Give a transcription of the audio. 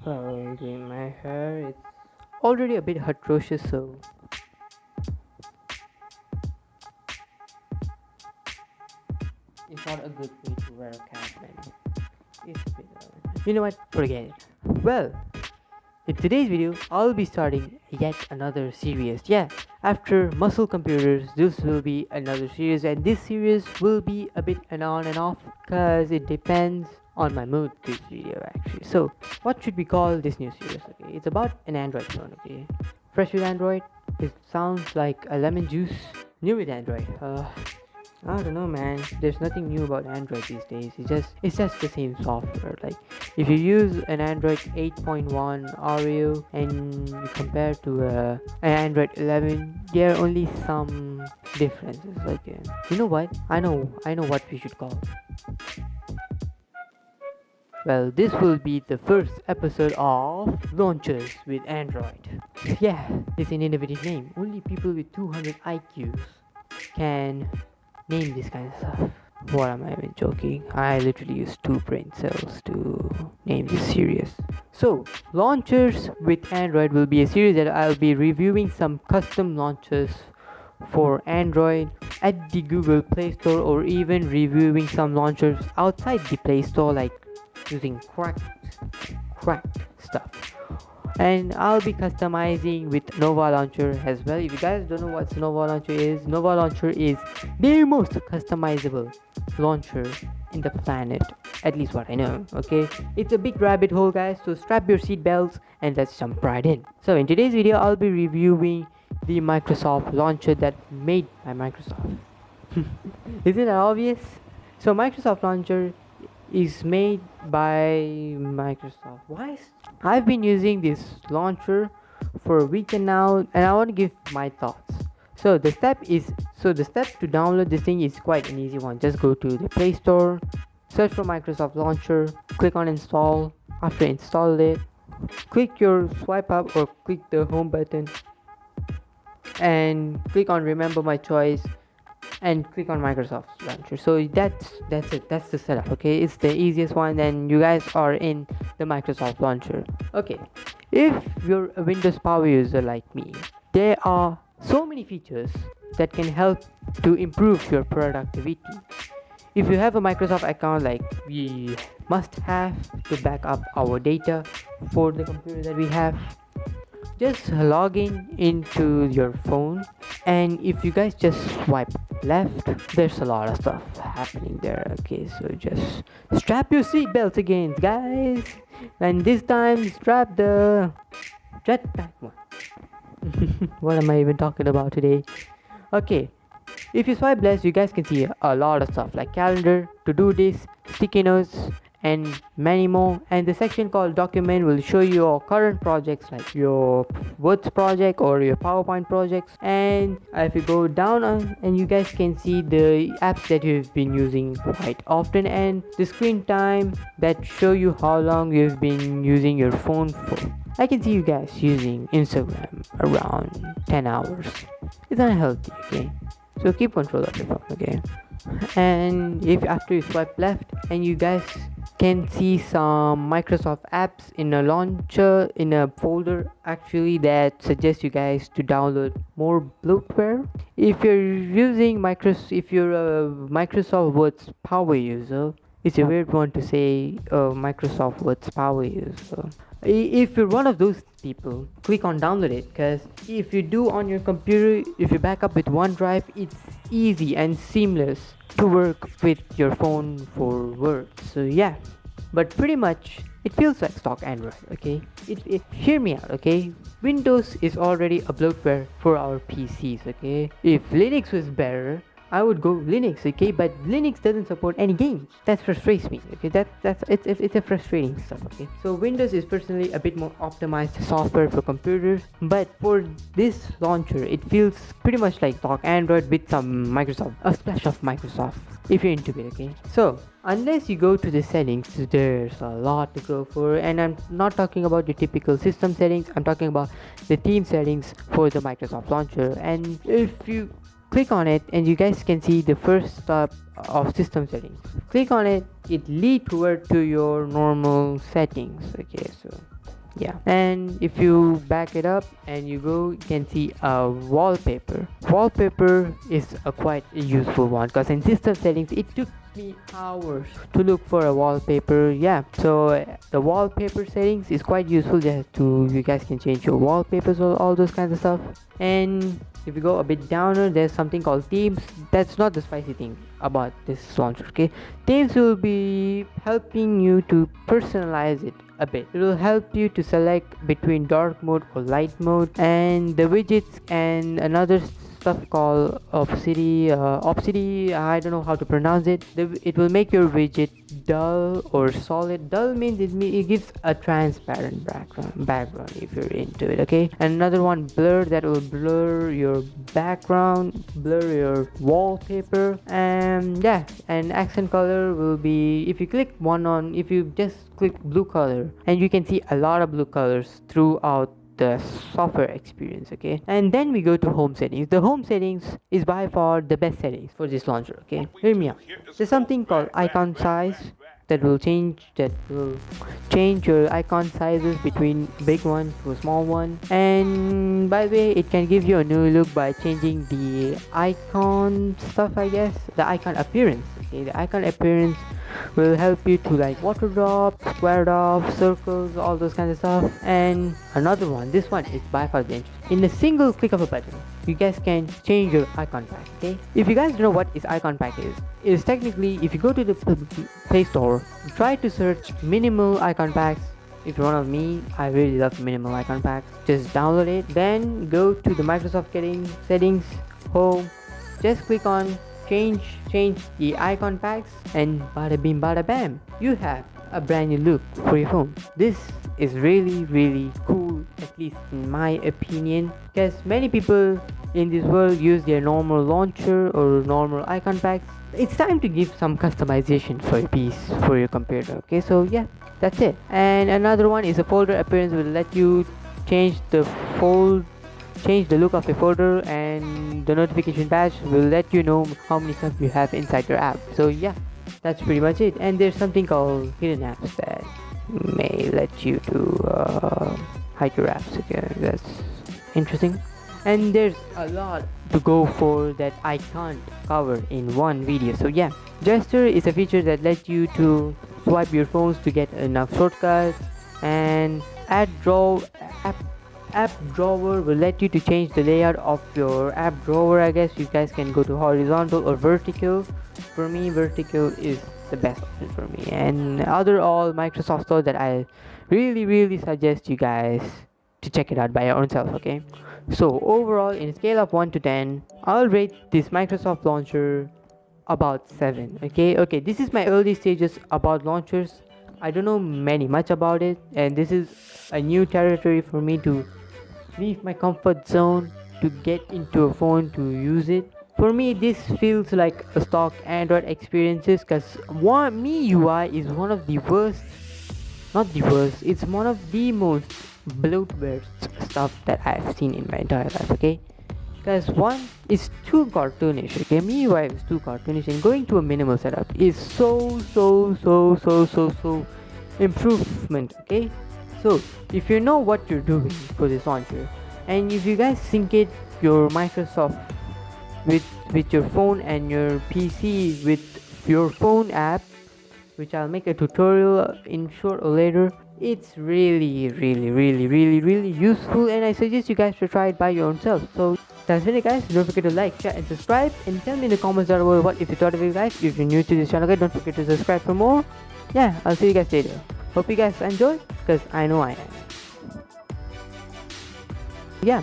Well, doing my hair, it's already a bit atrocious, so it's not a good way to wear a cap, man. It's a bit, you know what? Forget it. Well, in today's video, I'll be starting yet another series. Yeah, after muscle computers, this will be another series, and this series will be a bit an on and off because it depends on my mood. This video actually. So, what should we call this new series? Okay, it's about an Android phone. Okay, fresh with Android. It sounds like a lemon juice. New with Android. I don't know, man. There's nothing new about Android these days. It's just the same software. Like if you use an Android 8.1 Oreo and you compare to an Android 11, there are only some differences. Like you know what? I know what we should call. Well, this will be the first episode of Launchers with Android. Yeah, it's an innovative name. Only people with 200 IQs can name this kind of stuff. What am I even joking? I literally use two brain cells to name this series. So, launchers with Android will be a series that I'll be reviewing some custom launchers for Android at the Google Play Store, or even reviewing some launchers outside the Play Store, like using cracked stuff. And I'll be customizing with Nova Launcher as well. If you guys don't know what Nova Launcher is, Nova Launcher is the most customizable launcher in the planet, at least what I know. Okay, it's a big rabbit hole, guys, so strap your seatbelts and let's jump right in. So in today's video, I'll be reviewing the Microsoft launcher that made by Microsoft. Isn't that obvious? So Microsoft launcher is made by Microsoft. I've been using this launcher for a weekend now, and I want to give my thoughts. So the step to download this thing is quite an easy one. Just go to the Play Store, search for Microsoft Launcher, click on install. After install it, click your swipe up or click the home button and click on remember my choice and click on Microsoft Launcher. So that's it. That's the setup. Okay, it's the easiest one, and you guys are in the Microsoft Launcher. Okay, if you're a Windows power user like me, there are so many features that can help to improve your productivity. If you have a Microsoft account, like we must have to back up our data for the computer that we have, just log into your phone, and if you guys just swipe left, there's a lot of stuff happening there. Okay, so just strap your seatbelts again, guys, and this time strap the jetpack one. What am I even talking about today? Okay, if you swipe left, you guys can see a lot of stuff like calendar, to do this, sticky notes, and many more. And the section called document will show you your current projects, like your Words project or your PowerPoint projects. And if you go down and you guys can see the apps that you've been using quite often, and the screen time that show you how long you've been using your phone for. I can see you guys using Instagram around 10 hours. It's unhealthy, okay? So keep control of your phone, okay? And if after you swipe left, and you guys can see some Microsoft apps in a launcher, in a folder actually, that suggests you guys to download more bloatware. If you're a Microsoft Words power user, it's a weird one to say Microsoft Words power user. If you're one of those people, click on download it, because if you do on your computer, if you back up with OneDrive, it's easy and seamless to work with your phone for Word. So yeah, but pretty much it feels like stock Android. Okay, hear me out. Okay, Windows is already a bloatware for our PCs. Okay, if Linux was better, I would go Linux, okay, but Linux doesn't support any games. That frustrates me, okay. It's a frustrating stuff, okay. So Windows is personally a bit more optimized software for computers, but for this launcher, it feels pretty much like stock Android with some a splash of Microsoft, if you're into it, okay. So unless you go to the settings, there's a lot to go for, and I'm not talking about your typical system settings. I'm talking about the theme settings for the Microsoft launcher, and if you click on it, and you guys can see the first step of system settings. Click on it, it leads toward to your normal settings. Okay, so Yeah, and if you back it up and you go, you can see a wallpaper is a quite useful one, because in system settings it took me hours to look for a wallpaper. Yeah, so the wallpaper settings is quite useful, just to you guys can change your wallpapers, all those kinds of stuff. And if you go a bit downer, there's something called themes. That's not the spicy thing about this launcher. Okay, themes will be helping you to personalize it a bit. It will help you to select between dark mode or light mode, and the widgets and another stuff called Obsidy. I don't know how to pronounce it. It will make your widget dull or solid. Dull means it gives a transparent background if you're into it. Okay, and another one, blur, that will blur your background, blur your wallpaper. And yeah, and accent color will be, if you if you just click blue color, and you can see a lot of blue colors throughout the software experience. Okay, and then we go to home settings. The home settings is by far the best settings for this launcher. Okay, hear me out. There's something called icon size that will change your icon sizes between big one to a small one. And by the way, it can give you a new look by changing the icon stuff, I guess, the icon appearance. Okay, the icon appearance will help you to like water drop, square drop, circles, all those kinds of stuff. And another one, this one is by far the interesting. In a single click of a button, you guys can change your icon pack. Okay, if you guys don't know what is icon pack is, it is technically, if you go to the Play Store, try to search minimal icon packs. If you're one of me, I really love minimal icon packs. Just download it, then go to the Microsoft settings, home, just click on change the icon packs, and bada bing bada bam, you have a brand new look for your phone. This is really cool, at least in my opinion, because many people in this world use their normal launcher or normal icon packs. It's time to give some customization for your piece, for your computer. Okay, so yeah, that's it. And another one is a folder appearance, will let you change the look of a folder, and the notification badge will let you know how many stuff you have inside your app. So yeah, that's pretty much it. And there's something called hidden apps that may let you to hide your apps. Okay, that's interesting. And there's a lot to go for that I can't cover in one video. So yeah, gesture is a feature that lets you to swipe your phones to get enough shortcuts. And app drawer will let you to change the layout of your app drawer. I guess you guys can go to horizontal or vertical. For me, vertical is the best option for me. And other all Microsoft Store that I really suggest you guys to check it out by your own self. Okay, so overall, in a scale of 1 to 10, I'll rate this Microsoft launcher about 7. Okay, this is my early stages about launchers. I don't know much about it, and this is a new territory for me to leave my comfort zone to get into a phone to use it. For me, this feels like a stock Android experiences, because MIUI is one of the worst, not the worst, it's one of the most bloatware stuff that I've seen in my entire life. Okay, because one is too cartoonish. Okay, MIUI is too cartoonish, and going to a minimal setup is so improvement. Okay, so if you know what you're doing for this launcher, and if you guys sync it, your Microsoft with your phone and your PC with your phone app, which I'll make a tutorial in short or later, it's really useful, and I suggest you guys to try it by your own self. So that's it, guys. Don't forget to like, share, and subscribe, and tell me in the comments down below what if you thought of it, guys. If you're new to this channel, guys, don't forget to subscribe for more. Yeah, I'll see you guys later. Hope you guys enjoy, because I know I am. Yeah.